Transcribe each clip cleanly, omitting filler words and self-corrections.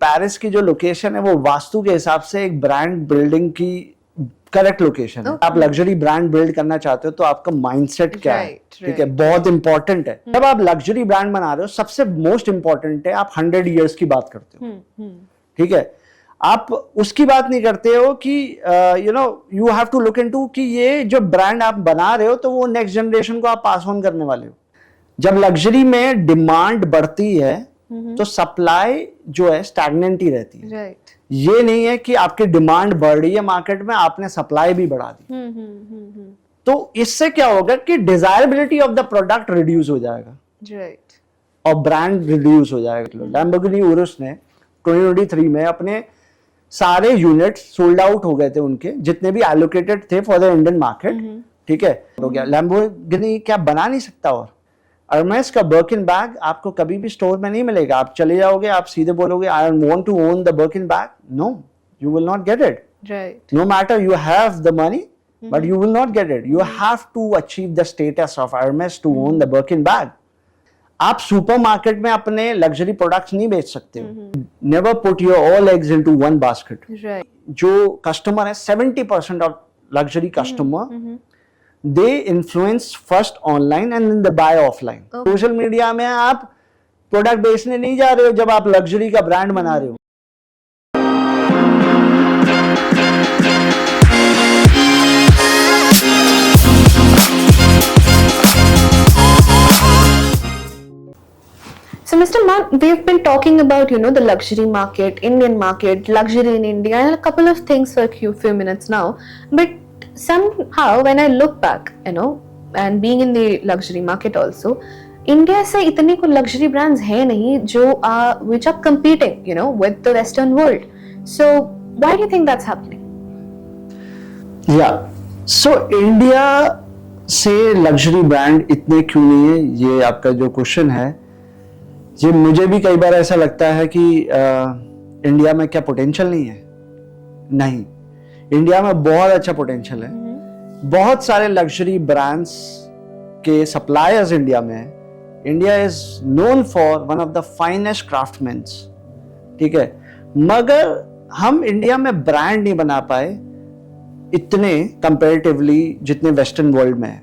Paris की जो location है वो वास्तु के हिसाब से एक ब्रांड बिल्डिंग की करेक्ट लोकेशन है। आप लग्जरी ब्रांड बिल्ड करना चाहते हो तो आपका माइंडसेट क्या है, ठीक है, बहुत इंपॉर्टेंट है। जब आप लग्जरी ब्रांड बना रहे हो सबसे मोस्ट इंपॉर्टेंट है आप 100 इयर्स की बात करते हो, ठीक है। आप उसकी बात नहीं करते हो कि you have to look into कि ये जो ब्रांड आप बना रहे हो तो वो नेक्स्ट जनरेशन को आप पास ऑन करने वाले हो। जब लग्जरी में डिमांड बढ़ती है तो सप्लाई जो है स्टैग्नेंट ही रहती है। राइट। ये नहीं है कि आपकी डिमांड बढ़ रही है मार्केट में, आपने सप्लाई भी बढ़ा दी। तो इससे क्या होगा कि desirability of the product reduce हो जाएगा, राइट, और ब्रांड रिड्यूस हो जाएगा। लैम्बोर्गिनी उरुस ने 2023 में अपने सारे यूनिट सोल्ड आउट हो गए थे, उनके जितने भी एलोकेटेड थे फॉर द इंडियन मार्केट, ठीक है, हो गया। लैम्बोर्गिनी क्या बना नहीं सकता। और अर्मेस का बर्किन बैग आपको कभी भी स्टोर में नहीं मिलेगा। आप चले जाओगे, आप सीधे बोलोगे I want to own the Birkin bag, no, you will not get it. Right. No matter you have the money, but you will not get it. You have to achieve the status of Hermes to own the Birkin bag. आप supermarket में अपने luxury products नहीं बेच सकते हो। Never put your all eggs into one basket. जो customer है 70% of luxury customer they influence first online and then they buy offline. Social media में आप प्रोडक्ट बेचने नहीं जा रहे हो जब आप लग्जरी का ब्रांड बना रहे हो। So, Mr. Maan, we've been talking about, the luxury market, Indian market, luxury in India, and a couple of things for a few minutes now. But somehow, when I look back, and being in the luxury market also, India से इतने को luxury brands हैं नहीं जो which are competing, with the Western world. So, why do you think that's happening? Yeah, so India से luxury brand इतने क्यों नहीं है, ये आपका जो क्वेश्चन है, ये मुझे भी कई बार ऐसा लगता है कि इंडिया में क्या पोटेंशियल नहीं है। नहीं, इंडिया में बहुत अच्छा पोटेंशियल है। बहुत सारे लग्जरी ब्रांड्स के सप्लायर्स इंडिया में है। India is known for one of the finest craftsmans, ठीक है, मगर हम इंडिया में ब्रांड नहीं बना पाए इतने कंपैरेटिवली जितने वेस्टर्न वर्ल्ड में है।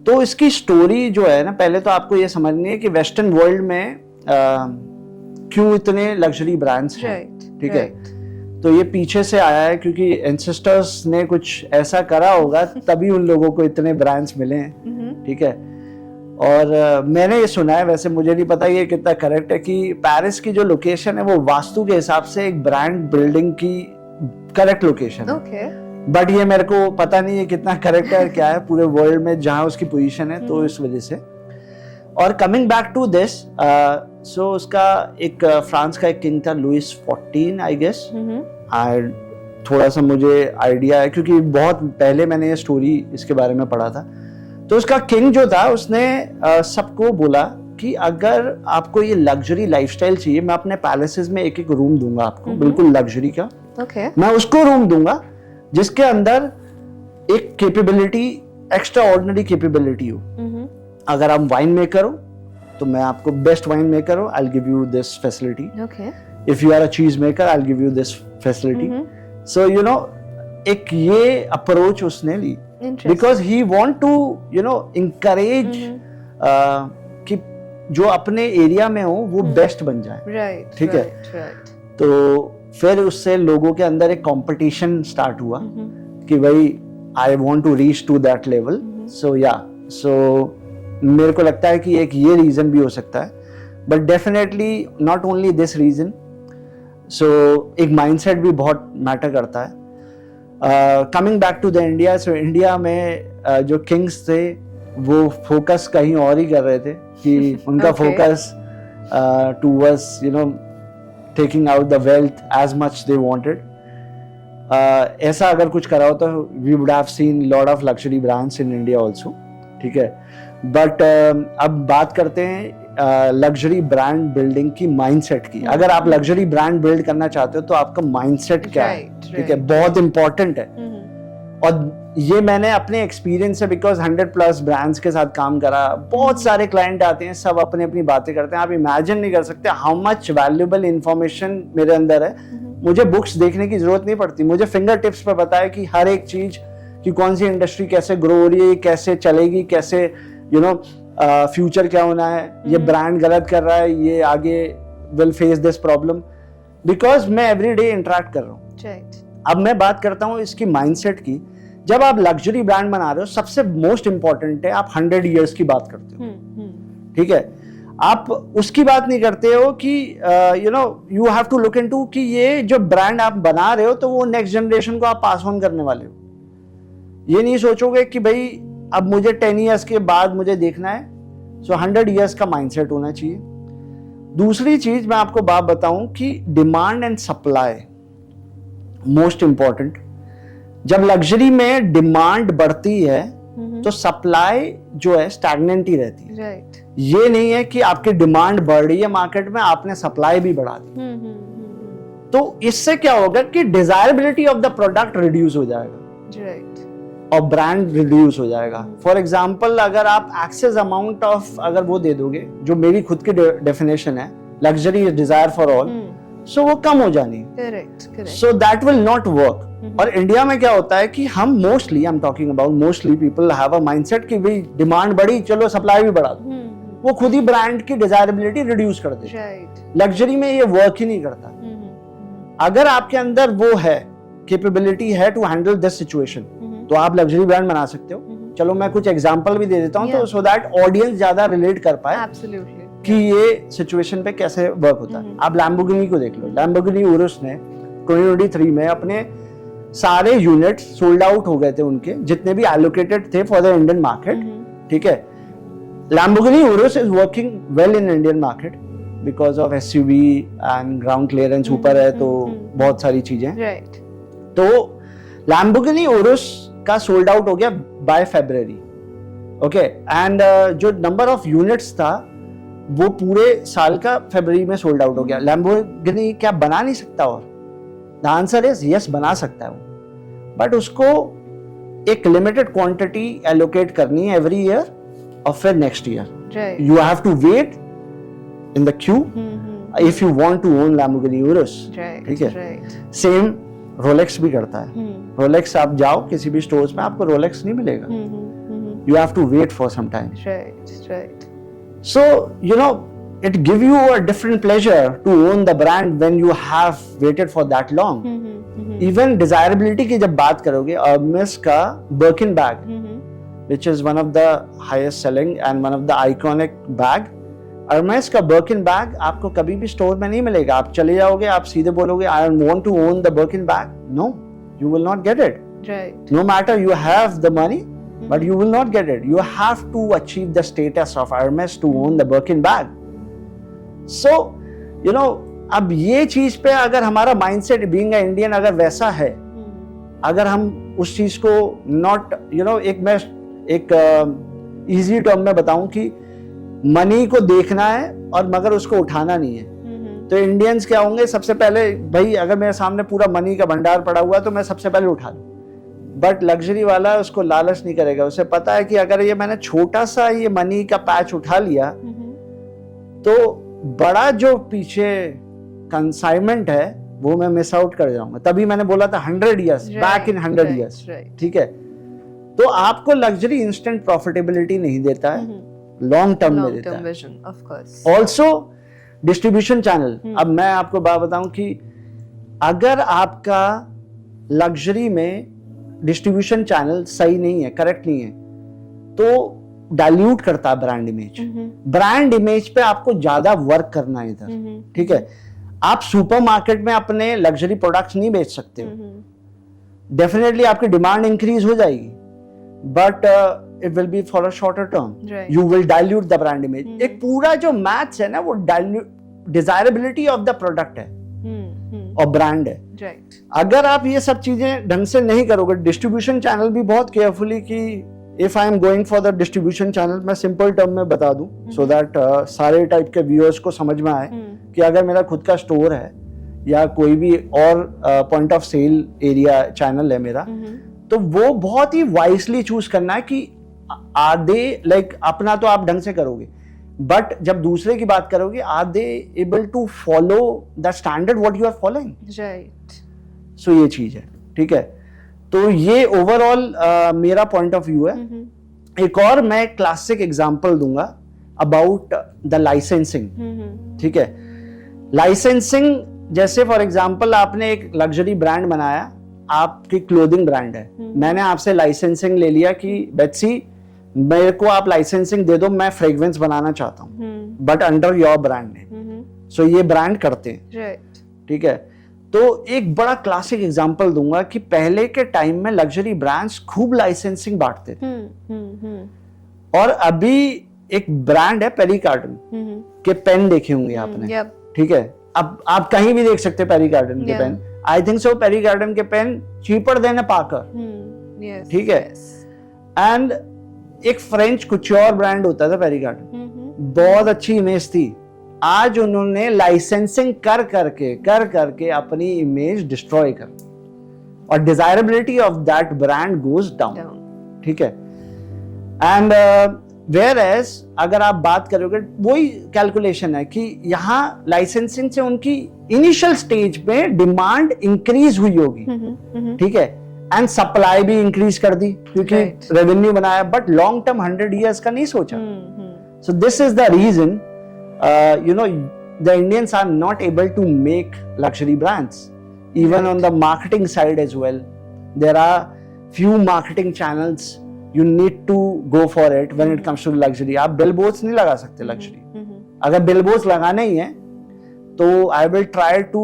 तो इसकी स्टोरी जो है ना, पहले तो आपको ये समझनी है कि वेस्टर्न वर्ल्ड में क्यों इतने लग्जरी ब्रांड्स हैं, ठीक है। तो ये पीछे से आया है क्योंकि एंसेस्टर्स ने कुछ ऐसा करा होगा तभी उन लोगों को इतने ब्रांड्स मिले हैं, ठीक है। और मैंने ये सुना है, वैसे मुझे नहीं पता ये कितना करेक्ट है, कि पेरिस की जो लोकेशन है वो वास्तु के हिसाब से एक ब्रांड बिल्डिंग की करेक्ट लोकेशन है। बट ये मेरे को पता नहीं है कितना करेक्ट है क्या है पूरे वर्ल्ड में जहां उसकी पोजीशन है, तो इस वजह से। और कमिंग बैक टू दिस, सो उसका एक फ्रांस का एक किंग था, लुइस 14 आई गेस। थोड़ा सा मुझे आइडिया है क्योंकि बहुत पहले मैंने ये स्टोरी इसके बारे में पढ़ा था। तो उसका किंग जो था उसने सबको बोला कि अगर आपको ये लग्जरी लाइफस्टाइल चाहिए, मैं अपने पैलेसेस में एक एक रूम दूंगा आपको, बिल्कुल लग्जरी का। मैं उसको रूम दूंगा जिसके अंदर एक कैपेबिलिटी, एक्स्ट्रा ऑर्डिनरी कैपेबिलिटी हो। अगर आप वाइन मेकर हो तो मैं आपको बेस्ट वाइन मेकर हो, I will give you this facility. If you are a cheese maker, I will give you this facility. So एक ये अप्रोच उसने ली because he want to encourage कि जो अपने एरिया में हो वो बेस्ट बन जाए, ठीक है। तो फिर उससे लोगों के अंदर एक कंपटीशन स्टार्ट हुआ कि भाई I want to reach to that level. So मेरे को लगता है कि एक ये रीजन भी हो सकता है, but definitely not only this reason. So एक माइंडसेट भी बहुत मैटर करता है। Coming back to the India, so India में जो किंग्स थे वो फोकस कहीं और ही कर रहे थे कि उनका focus towards taking out the wealth as much they wanted. ऐसा अगर कुछ करा हो तो we would have seen lot of luxury brands in India also, ठीक है। बट अब बात करते हैं लग्जरी ब्रांड बिल्डिंग की, माइंडसेट की। अगर आप लग्जरी ब्रांड बिल्ड करना चाहते हो तो आपका माइंडसेट क्या है, ठीक है, बहुत इंपॉर्टेंट है। और ये मैंने अपने एक्सपीरियंस से, बिकॉज 100+ ब्रांड्स के साथ काम करा, बहुत सारे क्लाइंट आते हैं, सब अपनी अपनी बातें करते हैं, आप इमेजिन नहीं कर सकते हाउ मच वैल्यूएबल इंफॉर्मेशन मेरे अंदर है। मुझे बुक्स देखने की जरूरत नहीं पड़ती, मुझे फिंगर टिप्स पर पता है कि हर एक चीज कि कौन सी इंडस्ट्री कैसे ग्रो हो रही है, कैसे चलेगी, कैसे फ्यूचर क्या होना है, ये ब्रांड गलत कर रहा है, ये आगे will face this problem, because मैं एवरी डे इंटरेक्ट कर रहा हूँ। अब मैं बात करता हूँ इसकी माइंडसेट की। जब आप लग्जरी ब्रांड बना रहे हो, सबसे मोस्ट इंपॉर्टेंट है आप 100 ईयर्स की बात करते हो, ठीक है। आप उसकी बात नहीं करते हो कि you have to look into कि ये जो ब्रांड आप बना रहे हो तो वो नेक्स्ट जनरेशन को आप पास ऑन करने वाले हो। ये नहीं सोचोगे कि भाई अब मुझे 10 ईयर्स के बाद मुझे देखना है। सो 100 ईयर्स का माइंडसेट होना चाहिए। दूसरी चीज मैं आपको बात बताऊं कि demand and supply most important. जब लग्जरी में डिमांड बढ़ती है तो सप्लाई जो है स्टैग्नेंट ही रहती है। राइट। ये नहीं है कि आपकी डिमांड बढ़ रही है मार्केट में, आपने सप्लाई भी बढ़ा दी। तो इससे क्या होगा कि desirability of the product reduce हो जाएगा। राइट। और ब्रांड रिड्यूस हो जाएगा। फॉर एग्जाम्पल अगर आप एक्सेस अमाउंट ऑफ अगर वो दे दोगे, जो मेरी खुद की डेफिनेशन है, luxury is desire for all, so वो कम हो जानी। Correct. So that will not work. और इंडिया में क्या होता है कि हम mostly, I am talking about mostly, people have a mindset कि भाई डिमांड बढ़ी, चलो सप्लाई भी बढ़ा दो। वो खुद ही ब्रांड की डिजायरेबिलिटी रिड्यूस कर देते हैं। लग्जरी में ये वर्क ही नहीं करता। अगर आपके अंदर वो है, कैपेबिलिटी है टू हैंडल दिस सिचुएशन, तो आप लग्जरी ब्रांड बना सकते हो। चलो मैं कुछ एग्जांपल भी दे देता हूँ, तो सो दैट ऑडियंस ज्यादा रिलेट कर पाए कि ये सिचुएशन पे कैसे वर्क होता है। आप लैम्बोर्गिनी को देख लो। लैम्बोर्गिनी उरुस ने 2023 में अपने सारे यूनिट सोल्ड आउट हो गए थे, उनके जितने भी एलोकेटेड थे फॉर द इंडियन मार्केट, ठीक है। Lamborghini Urus is working well in Indian market because of SUV and ground clearance ऊपर है, तो बहुत सारी चीजें। Right. तो Lamborghini Urus का सोल्ड आउट हो गया बाय February, ओके। एंड जो नंबर ऑफ यूनिट्स था वो पूरे साल का February में सोल्ड आउट हो गया। Lamborghini क्या बना नहीं सकता? और द आंसर इज यस, बना सकता है वो, बट उसको एक लिमिटेड क्वांटिटी एलोकेट करनी है every year or for next year. Right. You have to wait in the queue if you want to own Lamborghini Urus. Right. ठीक है। Right. Same Rolex भी करता है। Rolex आप जाओ किसी भी स्टोर्स में, आपको Rolex नहीं मिलेगा। You have to wait for some time. Right. Right. So it give you a different pleasure to own the brand when you have waited for that long. Even desirability की जब बात करोगे, Hermes का Birkin bag, which is one of the highest selling and one of the iconic bag. Hermes का Birkin bag आपको कभी भी store में नहीं मिलेगा। आप चले जाओगे, आप सीधे बोलोगे I want to own the Birkin bag. No, you will not get it. Right. No matter you have the money, but you will not get it. You have to achieve the status of Hermes to own the Birkin bag. So, अब ये चीज पे अगर हमारा mindset being a Indian अगर वैसा है, अगर हम उस चीज को not, एक इजी टर्म में बताऊं कि मनी को देखना है और मगर उसको उठाना नहीं है, तो इंडियंस क्या होंगे, सबसे पहले भाई अगर मेरे सामने पूरा मनी का भंडार पड़ा हुआ है तो मैं सबसे पहले उठा लूं। बट लग्जरी वाला उसको लालच नहीं करेगा। उसे पता है कि अगर ये मैंने छोटा सा ये मनी का पैच उठा लिया तो बड़ा जो पीछे कंसाइनमेंट है वो मैं मिस आउट कर जाऊंगा। तभी मैंने बोला था 100 ईयर्स बैक इन 100 ईयर्स, ठीक है। तो आपको लग्जरी इंस्टेंट प्रॉफिटेबिलिटी नहीं देता है, लॉन्ग टर्म में देता है। Also distribution channel. अब मैं आपको बात बताऊं कि अगर आपका लग्जरी में डिस्ट्रीब्यूशन चैनल सही नहीं है, करेक्ट नहीं है, तो डाइल्यूट करता है ब्रांड इमेज। ब्रांड इमेज पे आपको ज्यादा वर्क करना है इधर, ठीक है। आप सुपरमार्केट में अपने लग्जरी प्रोडक्ट्स नहीं बेच सकते हो। डेफिनेटली आपकी डिमांड इंक्रीज हो जाएगी, but it will be for a shorter term. Right. You will dilute the brand image. एक पूरा जो मैथ्स है ना, वो desirability of the product है और ब्रांड है। Right. अगर आप ये सब चीजें ढंग से नहीं करोगे, डिस्ट्रीब्यूशन चैनल भी बहुत केयरफुली कि if I am going for the distribution channel, मैं सिंपल टर्म में बता दूं so that सारे टाइप के व्यूअर्स को समझ में आए कि अगर मेरा खुद का स्टोर है या कोई भी और point of sale area channel है मेरा, तो वो बहुत ही वाइसली चूज करना है कि आर दे लाइक अपना तो आप ढंग से करोगे, बट जब दूसरे की बात करोगे are they able to follow the standard what you are following, right. So ये चीज है, ठीक है। तो ये ओवरऑल मेरा पॉइंट ऑफ व्यू है। एक और मैं क्लासिक एग्जांपल दूंगा अबाउट द लाइसेंसिंग, ठीक है। लाइसेंसिंग जैसे फॉर एग्जांपल आपने एक लग्जरी ब्रांड बनाया, आपकी क्लोथिंग ब्रांड है, मैंने आपसे लाइसेंसिंग ले लिया कि बेट्सी मेरे को आप लाइसेंसिंग दे दो, मैं फ्रेग्रेंस बनाना चाहता हूँ but under your brand name, so ये ब्रांड करते हैं, राइट। ठीक है। तो एक बड़ा क्लासिक एग्जांपल दूंगा कि पहले के टाइम में लग्जरी ब्रांड्स खूब लाइसेंसिंग बांटते थे, और अभी एक ब्रांड है पेरी कार्टन के पेन देखे होंगे आपने, ठीक है। अब आप कहीं भी देख सकते हैं पेरी कार्टन के pen, I think so Perry Carton के पेन चीपर देन पार्कर, ठीक है। एंड एक फ्रेंच कुच्योर ब्रांड होता था पेरी कार्टन, बहुत अच्छी इमेज थी। आज उन्होंने लाइसेंसिंग कर करके अपनी इमेज डिस्ट्रॉय कर, और desirability of that brand goes down, ठीक है। एंड वेयर एज अगर आप बात करोगे, वही कैलकुलेशन है कि यहाँ लाइसेंसिंग से उनकी इनिशियल स्टेज पे डिमांड इंक्रीज हुई होगी, ठीक है, एंड सप्लाई भी इंक्रीज कर दी क्योंकि रेवेन्यू बनाया, बट लॉन्ग टर्म 100 years का नहीं सोचा। So this is the reason you know the Indians are not able to make luxury brands, even on the marketing side as well. There are few marketing channels you need to go for it when it comes to luxury. आप billboards नहीं लगा सकते luxury, अगर billboards लगाने ही हैं तो I will try to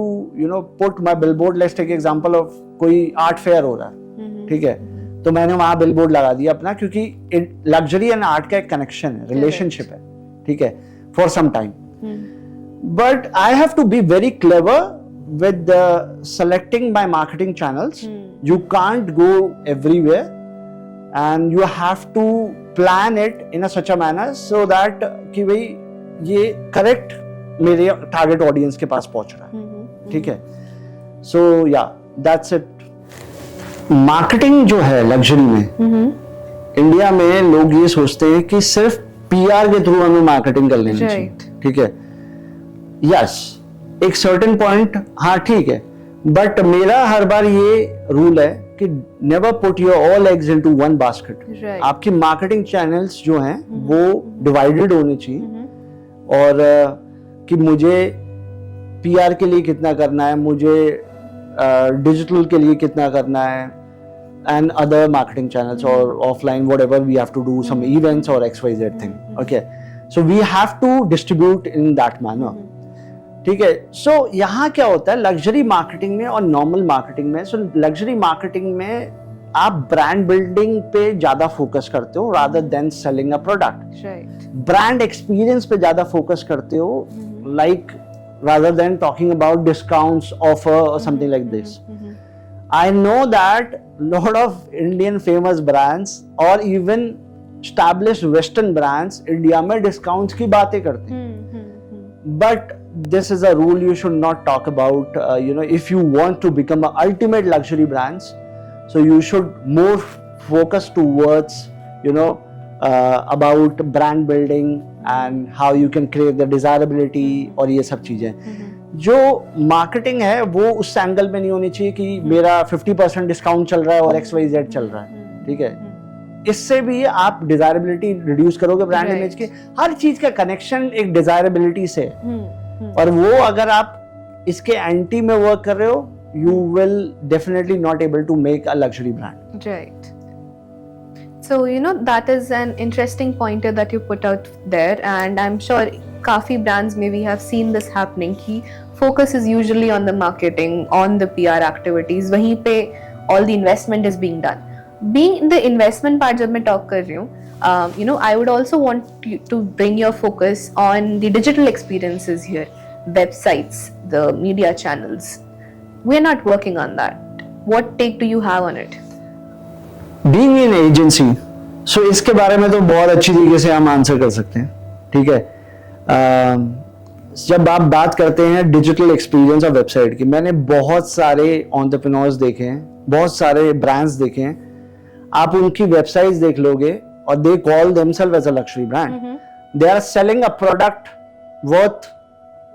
put my billboard, let's take example of कोई art fair हो रहा है, ठीक है, तो मैंने वहां billboard लगा दिया अपना, क्योंकि luxury and art का एक connection है, relationship है, ठीक है, for some time. But I have to be very clever with selecting my marketing channels. You can't go everywhere, and you have to plan it in a such a manner so that कि भाई ये correct मेरे target audience के पास पहुंच रहा है, ठीक है। So yeah, that's it. Marketing जो है luxury में, इंडिया में लोग ये सोचते हैं कि सिर्फ PR के थ्रू हमें मार्केटिंग कर लेनी चाहिए, ठीक है। यस, एक सर्टेन पॉइंट, हाँ ठीक है, बट मेरा हर बार ये रूल है कि never put your all eggs into one basket. आपकी मार्केटिंग चैनल्स जो हैं वो डिवाइडेड होने चाहिए, और कि मुझे PR के लिए कितना करना है, मुझे डिजिटल के लिए कितना करना है, and other marketing channels or offline, whatever we have to do, some events or XYZ thing, okay, so we have to distribute in that manner, ठीक है। so यहाँ क्या होता है लग्जरी मार्केटिंग में और नॉर्मल मार्केटिंग में, so लग्जरी मार्केटिंग में आप ब्रांड बिल्डिंग पे ज्यादा फोकस करते हो rather than selling a product, brand experience पे ज्यादा फोकस करते हो, like rather than talking about discounts, offer or something like this. I know that lot of Indian famous brands or even established Western brands India में discounts की बातें करते हैं, but this is a rule you should not talk about. If you want to become a ultimate luxury brands, so you should more focus towards about brand building and how you can create the desirability और ये सब चीजें। जो marketing है वो उस angle में नहीं होनी चाहिए कि मेरा 50% डिस्काउंट चल रहा है और XYZ चल रहा है, ठीक है। इससे भी आप डिजायरेबिलिटी रिड्यूस करोगे ब्रांड इमेज की। हर चीज का कनेक्शन एक डिजायरेबिलिटी से, और वो अगर आप इसके एंटी में वर्क कर रहे हो, you will definitely not able to make a luxury brand. Right. So that is an interesting pointer that you put out there, and I'm sure काफी brands में we have seen this happening कि focus is usually on the marketing, on the PR activities, वहीं पे all the investment is being done. Being the investment part जब मैं talk कर रही हूँ, I would also want you to bring your focus on the digital experiences here, websites, the media channels. We're not working on that. What take do you have on it? Being in agency, so इसके बारे में तो बहुत अच्छी तरीके से हम answer कर सकते हैं, ठीक है। जब आप बात करते हैं डिजिटल एक्सपीरियंस और वेबसाइट की, मैंने बहुत सारे एंटरप्रेन्योर्स देखे हैं, बहुत सारे ब्रांड्स देखे हैं आप उनकी वेबसाइट्स देख लोगे और they call themselves as a luxury brand, they are selling a product worth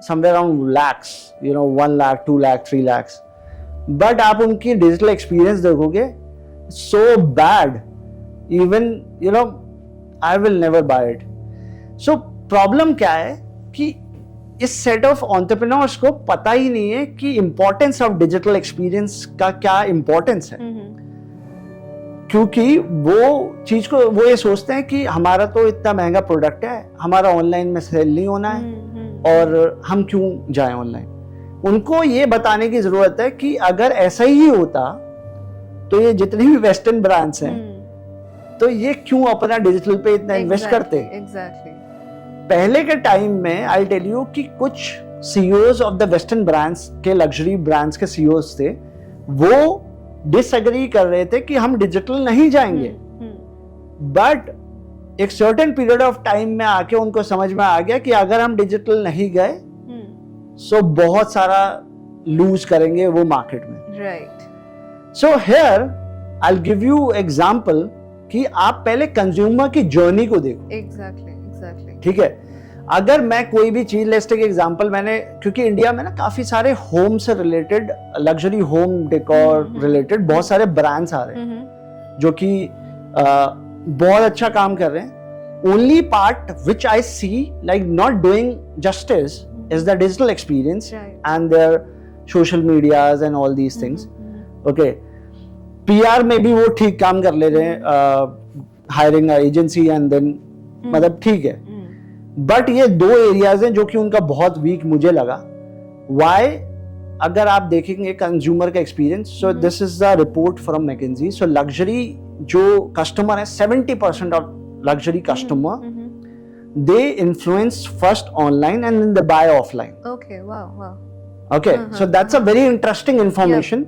somewhere around lakhs, 1 lakh, 2 lakh, 3 lakhs, but आप उनकी डिजिटल एक्सपीरियंस देखोगे so bad, even I will never buy it. So problem क्या है कि इस set of entrepreneurs को पता ही नहीं है कि इंपॉर्टेंस ऑफ डिजिटल एक्सपीरियंस का क्या इंपॉर्टेंस है, क्योंकि वो ये सोचते हैं कि हमारा तो इतना महंगा प्रोडक्ट है, हमारा ऑनलाइन में सेल नहीं होना है और हम क्यों जाएं ऑनलाइन। उनको ये बताने की जरूरत है कि अगर ऐसा ही होता तो ये जितनी भी वेस्टर्न ब्रांड्स हैं तो ये क्यों अपना डिजिटल पे इतना इन्वेस्ट करते। एग्जैक्टली। पहले के टाइम में आई टेल यू कि कुछ CEOs of the western brands के, लग्जरी ब्रांड्स के सीईओज थे, वो डिसएग्री कर रहे थे कि हम डिजिटल नहीं जाएंगे, बट एक सर्टेन पीरियड ऑफ टाइम में आके उनको समझ में आ गया कि अगर हम डिजिटल नहीं गए सो बहुत सारा लूज करेंगे वो मार्केट में। Right. So here I will give you example कि आप पहले कंज्यूमर की जर्नी को देखो। एग्जैक्टली। ठीक है, अगर मैं कोई भी चीज, लेट्स टेक एग्जांपल, मैंने, क्योंकि इंडिया में ना काफी सारे होम से related, luxury home decor related बहुत सारे ब्रांड्स आ रहे हैं जो कि बहुत अच्छा काम कर रहे हैं। Only part which I see like not doing justice is the digital experience and their social medias and all these things. Okay, PR में भी वो ठीक काम कर ले रहे हैं, हायरिंग एजेंसी एंड देन, मतलब ठीक है, बट ये दो एरियाज हैं जो कि उनका बहुत वीक मुझे लगा। व्हाई? अगर आप देखेंगे कंज्यूमर का experience, so this is the report from McKinsey. So luxury जो कस्टमर है, 70% of luxury customer they influence first online and then they buy offline. Okay, wow. Okay, so that's a very interesting information.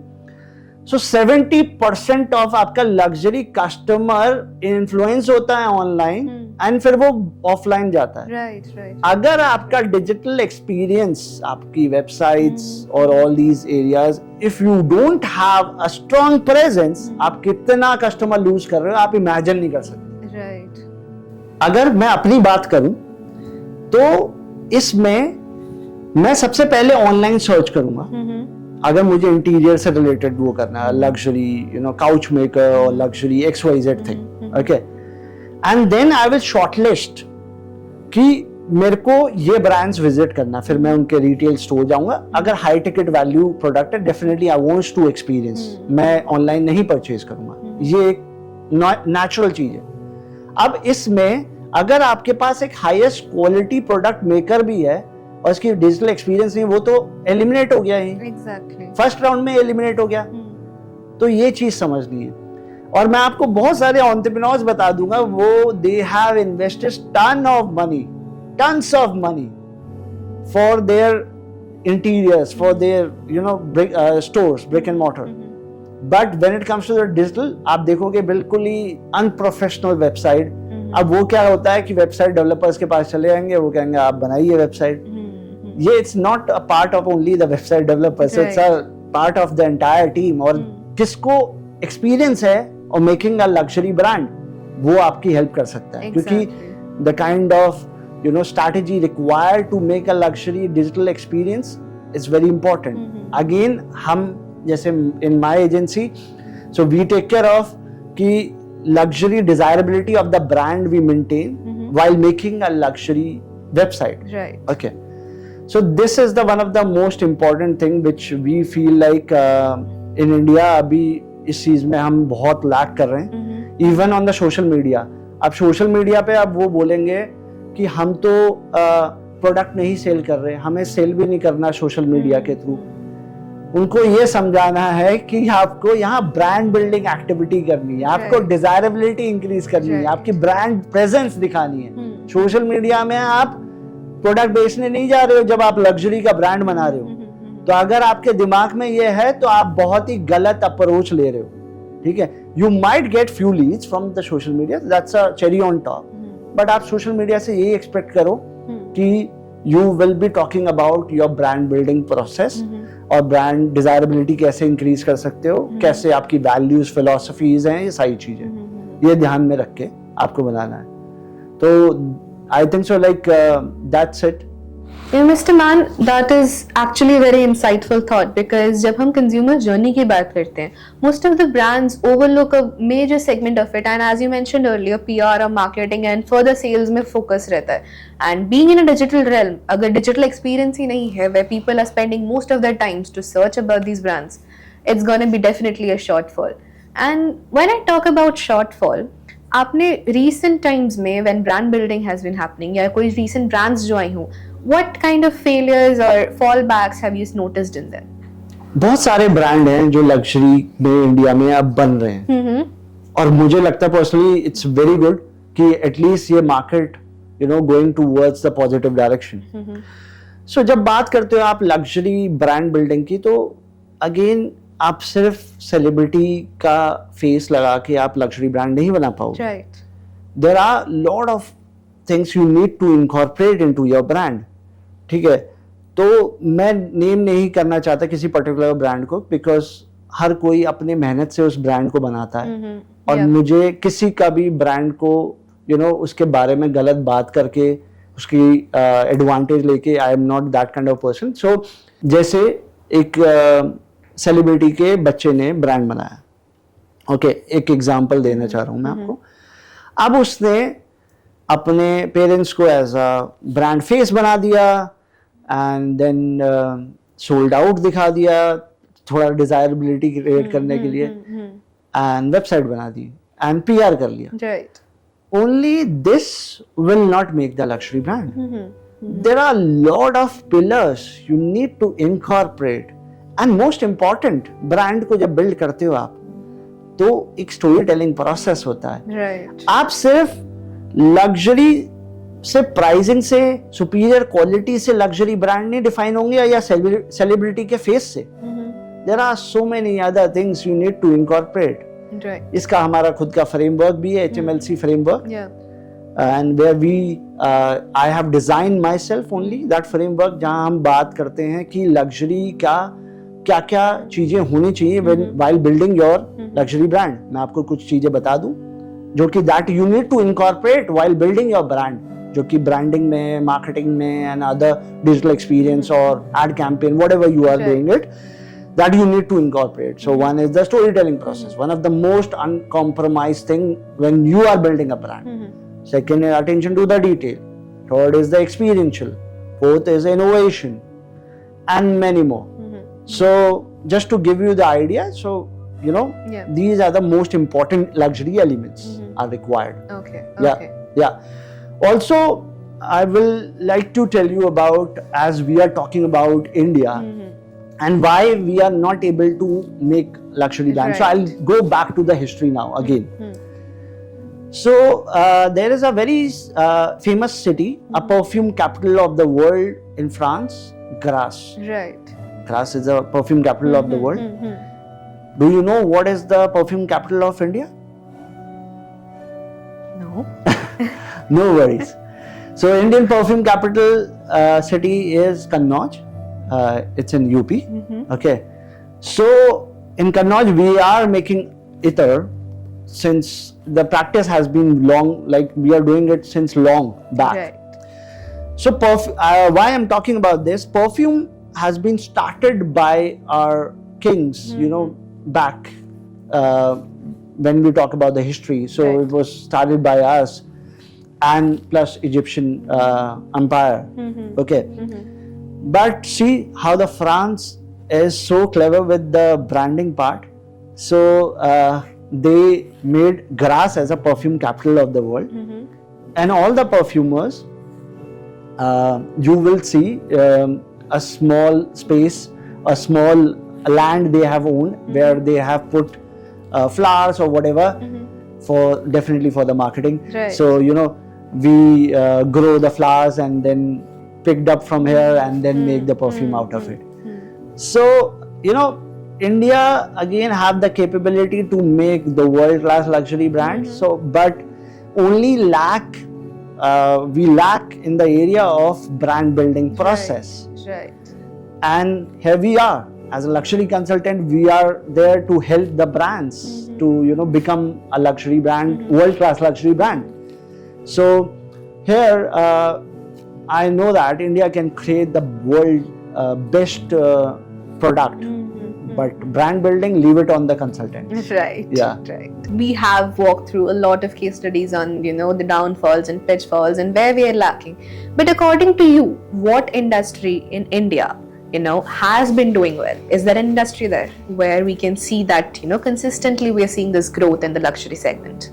So 70% of आपका luxury customer influence होता है online and फिर वो offline जाता है। Right. अगर आपका डिजिटल एक्सपीरियंस, आपकी वेबसाइट्स और all these areas, if you don't have a strong presence, आप कितना कस्टमर लूज कर रहे हो आप इमेजिन नहीं कर सकते। राइट। अगर मैं अपनी बात करूं तो इसमें मैं सबसे पहले ऑनलाइन सर्च करूंगा। अगर मुझे इंटीरियर से रिलेटेड वो करना है, लग्जरी काउच मेकर और luxury XYZ thing, okay, and then I will shortlist कि मेरे को ये ब्रांड्स विजिट करना, फिर मैं उनके रिटेल स्टोर जाऊंगा। अगर हाई टिकट वैल्यू प्रोडक्ट है, definitely I wants to experience, मैं ऑनलाइन नहीं परचेज करूंगा, ये एक नेचुरल चीज है। अब इसमें अगर आपके पास एक हाईएस्ट क्वालिटी प्रोडक्ट मेकर भी है और इसकी डिजिटल एक्सपीरियंस नहीं, वो तो एलिमिनेट हो गया ही। एग्जैक्टली। फर्स्ट राउंड में एलिमिनेट हो गया। तो ये चीज समझनी है। और मैं आपको बहुत सारे एंटरप्रेन्योर्स बता दूंगा, वो they have invested tons of money for their interiors, for their stores, brick and mortar, but when it comes to the digital आप देखोगे बिल्कुल ही अनप्रोफेशनल वेबसाइट। अब वो क्या होता है कि वेबसाइट डेवलपर्स के पास चले जाएंगे, वो कहेंगे आप बनाइए वेबसाइट। ये it's not a part of only the website developers, it's a part of the entire team. और किसको एक्सपीरियंस है और मेकिंग अ लग्जरी ब्रांड, वो आपकी हेल्प कर सकता है, क्योंकि the kind of strategy required to make a luxury digital experience is very important. Again, हम जैसे in my agency, so we take care of कि luxury desirability of the brand we maintain while making a luxury website. Right. Okay. So this is the one of the most important thing which we feel like in India अभी इस चीज में हम बहुत lack कर रहे हैं। Even on the social media. अब social media पे अब वो बोलेंगे कि हम तो प्रोडक्ट नहीं सेल कर रहे, हमें सेल भी नहीं करना सोशल मीडिया के थ्रू। उनको ये समझाना है कि आपको यहाँ ब्रांड बिल्डिंग एक्टिविटी करनी है, आपको डिजायरेबिलिटी इंक्रीज करनी है, आपकी ब्रांड प्रेजेंस दिखानी है। सोशल मीडिया में आप प्रोडक्ट बेचने नहीं जा रहे हो जब आप लग्जरी का ब्रांड बना रहे हो। तो अगर आपके दिमाग में ये है तो आप बहुत ही गलत अप्रोच ले रहे हो। ठीक है, you might get few leads from the social media, that's a cherry on top, but आप सोशल मीडिया से यही एक्सपेक्ट करो कि you will be talking about your brand building process और ब्रांड डिजायरेबिलिटी कैसे इंक्रीज कर सकते हो, कैसे आपकी वैल्यूज फिलोसफीज हैं, ये सारी चीजें। ये ध्यान में रख के आपको बनाना है. तो आई think so like that's it. Yeah, Mr. Mann, that is actually a very insightful thought because जब हम consumer journey की बात करते हैं, most of the brands overlook a major segment of it, and as you mentioned earlier, PR or marketing and further sales में focus रहता है. And being in a digital realm, अगर digital experience ही नहीं है, where people are spending most of their times to search about these brands, it's gonna be definitely a shortfall. And when I talk about shortfall, आपने recent times में when brand building has been happening या कोई recent brands जो आई हों, what kind of failures or fallbacks have you noticed in them? बहुत सारे brand हैं जो लग्जरी में इंडिया में अब बन रहे हैं, और मुझे लगता है पर्सनली इट्स वेरी गुड कि एटलीस्ट ये market going towards the positive direction. So जब बात करते हो आप लग्जरी ब्रांड बिल्डिंग की, तो अगेन आप सिर्फ सेलिब्रिटी का फेस लगा के आप लग्जरी ब्रांड नहीं बना पाओगे. Right. There are lot of things you need to incorporate into your brand. ठीक है, तो मैं नेम नहीं करना चाहता किसी पर्टिकुलर ब्रांड को, बिकॉज हर कोई अपने मेहनत से उस ब्रांड को बनाता है. और मुझे किसी का भी ब्रांड को उसके बारे में गलत बात करके उसकी एडवांटेज लेके, I am not that kind of person. So जैसे एक सेलिब्रिटी के बच्चे ने ब्रांड बनाया, ओके, एक एग्जांपल देना चाह रहा हूं मैं आपको. अब उसने अपने पेरेंट्स को एज अ ब्रांड फेस बना दिया, एंड देन सोल्ड आउट दिखा दिया थोड़ा डिजायरेबिलिटी क्रिएट करने के लिए, एंड वेबसाइट बना दी एंड पीआर कर लिया. Right. Only this will not make the luxury brand. There are lot of pillars you need to incorporate, and most important, brand को जब build करते हो आप, तो एक स्टोरी टेलिंग प्रोसेस होता है. Right. आप सिर्फ लग्जरी से, प्राइसिंग से, सुपीरियर क्वालिटी से लग्जरी ब्रांड नहीं डिफाइन होंगे, या सेलिब्रिटी के फेस से. There are so many other things you need to incorporate. Right. इसका हमारा खुद का फ्रेमवर्क भी है, HMLC framework, Yeah. And where we I have design myself only that framework, जहां हम बात करते हैं कि लग्जरी का क्या क्या चीजें होनी चाहिए while building your luxury brand. मैं आपको कुछ चीजें बता दूं जो कि that you need to incorporate while building your brand, जो कि ब्रांडिंग में, मार्केटिंग में, एंड अदर डिजिटल एक्सपीरियंस और ad campaign, whatever you are doing it, that you need to incorporate. So one is the storytelling process, one of the most uncompromised thing when you are building a brand. Second is attention to the detail. Third is the experiential. Fourth is innovation, and many more. So just to give you the idea, so these are the most important luxury elements are required. Okay. Yeah. Also, I will like to tell you about, as we are talking about India, and why we are not able to make luxury brands. So I'll go back to the history now again. So there is a very famous city, a perfume capital of the world in France, Grasse. Right. Grasse is the perfume capital of the world. Do you know what is the perfume capital of India? No. No worries. So Indian perfume capital city is Kannauj. It's in UP. Okay. So in Kannauj we are making ether since the practice has been long, like we are doing it since long back. Right. So why I'm talking about this, perfume has been started by our kings, back when we talk about the history. So Right. it was started by us, and plus Egyptian empire. Okay. But see how the France is so clever with the branding part. So they made Grasse as a perfume capital of the world, and all the perfumers, you will see a small space, a small land they have owned where they have put flowers or whatever for definitely for the marketing. Right. So we grow the flowers and then picked up from here and then make the perfume out of it. So India again have the capability to make the world class luxury brands. So but only we lack in the area of brand building process. Right. And here we are as a luxury consultant, we are there to help the brands to become a luxury brand, world-class luxury brand. So here, I know that India can create the world best product, but brand building, leave it on the consultants. Right. Yeah. Right. We have walked through a lot of case studies on, the downfalls and pitfalls and where we are lacking. But according to you, what industry in India, has been doing well? Is there an industry there where we can see that, consistently we are seeing this growth in the luxury segment?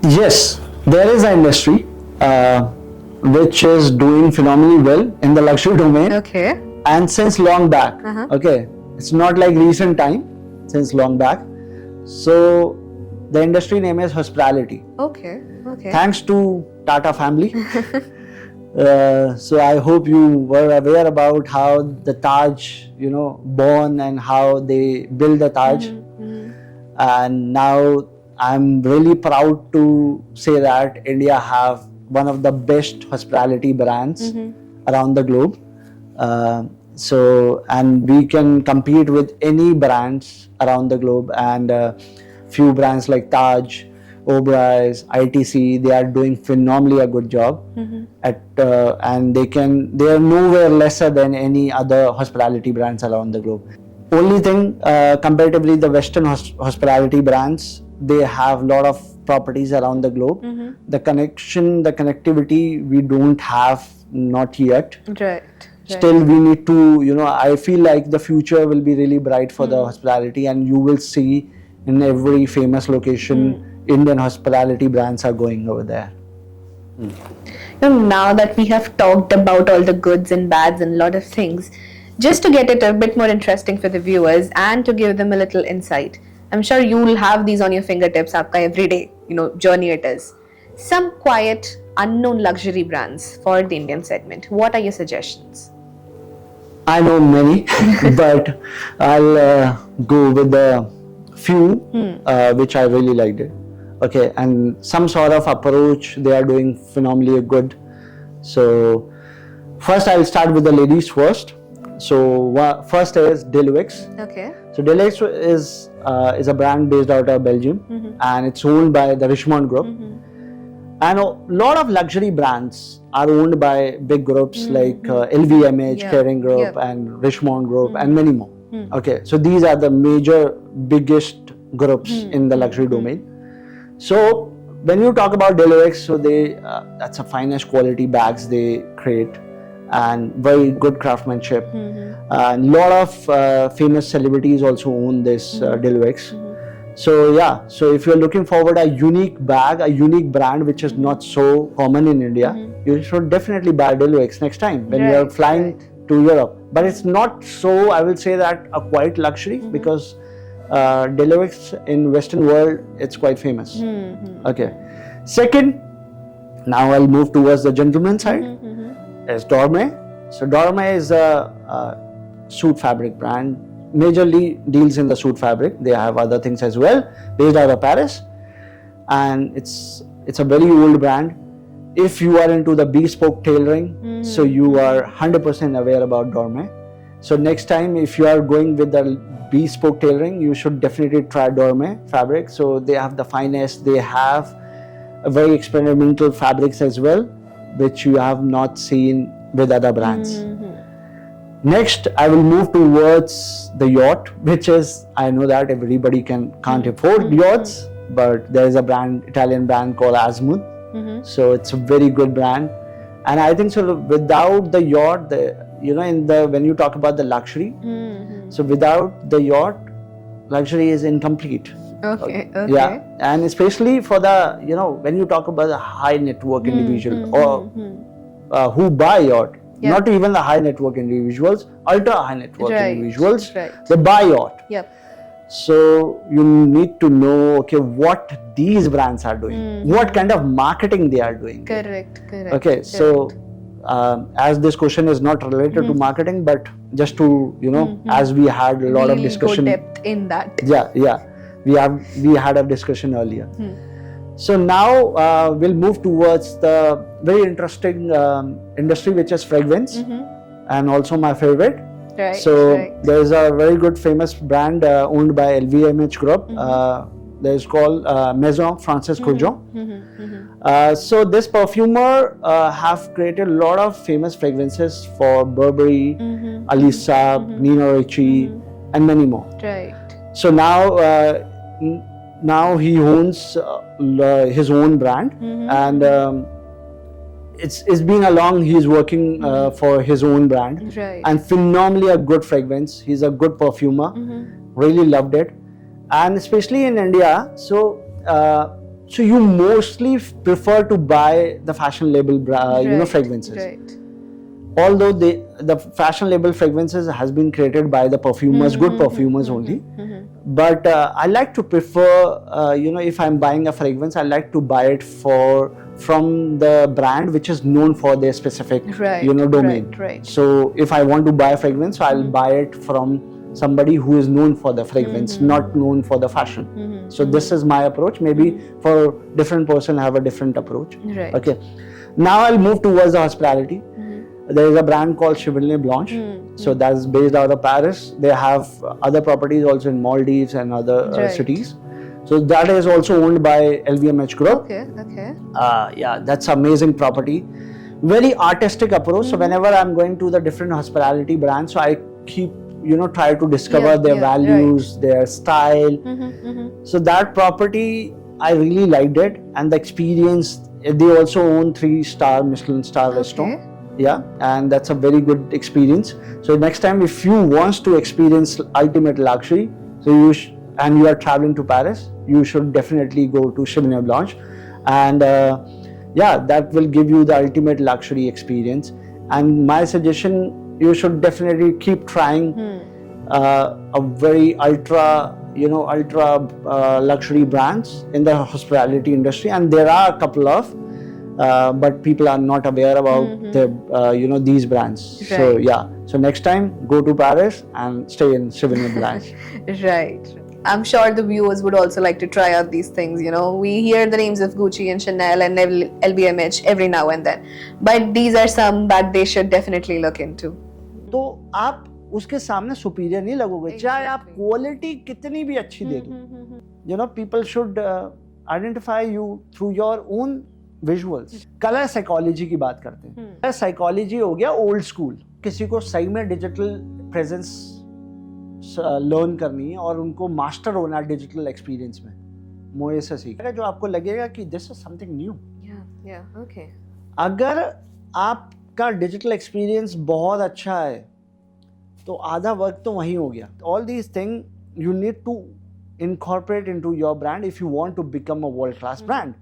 Yes, there is an industry which is doing phenomenally well in the luxury domain. Okay. And since long back. Okay, it's not like recent time, since long back. So the industry name is hospitality. Okay. Thanks to Tata family. So I hope you were aware about how the Taj, born and how they build the Taj. And now I'm really proud to say that India have one of the best hospitality brands around the globe. And we can compete with any brands around the globe, and few brands like Taj, Oberoi's, ITC, they are doing phenomenally a good job and they are nowhere lesser than any other hospitality brands around the globe. Only thing, comparatively, the Western hospitality brands, they have a lot of properties around the globe. The connectivity we don't have, not yet. Right. Still, we need to, I feel like the future will be really bright for the hospitality, and you will see in every famous location, Indian hospitality brands are going over there. Now that we have talked about all the goods and bads and a lot of things, just to get it a bit more interesting for the viewers and to give them a little insight, I'm sure you will have these on your fingertips, aapka everyday, journey it is. Some quiet, unknown luxury brands for the Indian segment. What are your suggestions? I know many, but I'll go with a few which I really liked it. Okay, and some sort of approach they are doing phenomenally good. So first I'll start with the ladies first. So first is Deluxe. Okay. So Deluxe is a brand based out of Belgium, and it's owned by the Richemont Group. And a lot of luxury brands are owned by big groups like LVMH, Kering Group, and Richemont Group, and many more. Okay, so these are the major, biggest groups in the luxury domain. So when you talk about Deluxe, so that's the finest quality bags they create, and very good craftsmanship. And a lot of famous celebrities also own this Deluxe. So yeah, so if you're looking forward a unique bag, a unique brand which is not so common in India, you should definitely buy Deluxe next time when you're flying to Europe. But it's not so, I will say that, a quite luxury, because Deluxe in Western world, it's quite famous. Okay. Second, now I'll move towards the gentleman side, is Dorme. So Dorme is a suit fabric brand, majorly deals in the suit fabric. They have other things as well, based out of Paris, and it's a very old brand. If you are into the bespoke tailoring, so you are 100% aware about Dorme. So next time, if you are going with the bespoke tailoring, you should definitely try Dorme fabric. So they have the finest, they have a very experimental fabrics as well, which you have not seen with other brands. Next, I will move towards the yacht, which is, I know that everybody can't afford yachts, but there is a brand, Italian brand called Azimut. So it's a very good brand, and I think so. Without the yacht, when you talk about the luxury, so without the yacht, luxury is incomplete. Okay. Yeah, and especially for the when you talk about the high net worth individual or who buy yacht. Yeah. Not even the high net worth individuals, ultra high net worth individuals, Right. they buy yacht. Yep. So you need to know, okay, what these brands are doing, what kind of marketing they are doing. Correct. Okay, so as this question is not related to marketing, but just to as we had a lot of discussion. Go depth in that. Yeah, we had a discussion earlier. So now we'll move towards the very interesting industry, which is fragrance, and also my favorite. Right. So right. there's a very good famous brand owned by LVMH Group. There's called Maison Francis Kurkdjian. So this perfumer have created a lot of famous fragrances for Burberry, Alice Saab, Nina Ricci, and many more. Right. So now he owns his own brand, and it's been a long he's working for his own brand, Right. and phenomenally a good fragrance. He's a good perfumer. Really loved it, and especially in India. So you mostly prefer to buy the fashion label fragrances. Right. Although the fashion label fragrances has been created by the perfumers, good perfumers only. But I like to prefer, if I'm buying a fragrance, I like to buy it from the brand which is known for their specific, Right, domain. right. So if I want to buy a fragrance, so I'll buy it from somebody who is known for the fragrance, not known for the fashion. So this is my approach. Maybe for different person have a different approach. Right. Okay. Now I'll move towards the hospitality. There is a brand called Chevallier Blanche. So that's based out of Paris. They have other properties also in Maldives and other Right. cities. So that is also owned by LVMH Group. Okay. Okay. Yeah, that's amazing property. Very artistic approach. So whenever I'm going to the different hospitality brands, so I keep try to discover their values, their style. So that property I really liked it, and the experience. They also own 3-star Michelin star restaurant. Yeah, and that's a very good experience. So next time, if you want to experience ultimate luxury, so and you are traveling to Paris, you should definitely go to Chevallier Blanche, and that will give you the ultimate luxury experience. And my suggestion, you should definitely keep trying a very ultra luxury brands in the hospitality industry, and there are a couple of. But people are not aware about these brands. Right. So yeah. So next time, go to Paris and stay in Chevallier Blanche. Right. I'm sure the viewers would also like to try out these things. We hear the names of Gucci and Chanel and LVMH every now and then, but these are some that they should definitely look into. तो आप उसके सामने superior नहीं लगोगे, चाहे आप quality कितनी भी अच्छी दे दो. People should identify you through your own visuals. Colour psychology की बात करते हैं. कलर साइकोलॉजी हो गया ओल्ड स्कूल. किसी को सही में डिजिटल प्रेजेंस लर्न करनी है और उनको मास्टर होना है डिजिटल एक्सपीरियंस में, मोए से सीखेगा जो आपको लगेगा कि this is something new. Okay. अगर आपका डिजिटल एक्सपीरियंस बहुत अच्छा है तो आधा वर्क तो वहीं हो गया. All these thing you need to incorporate into your brand if you want to become a world class brand.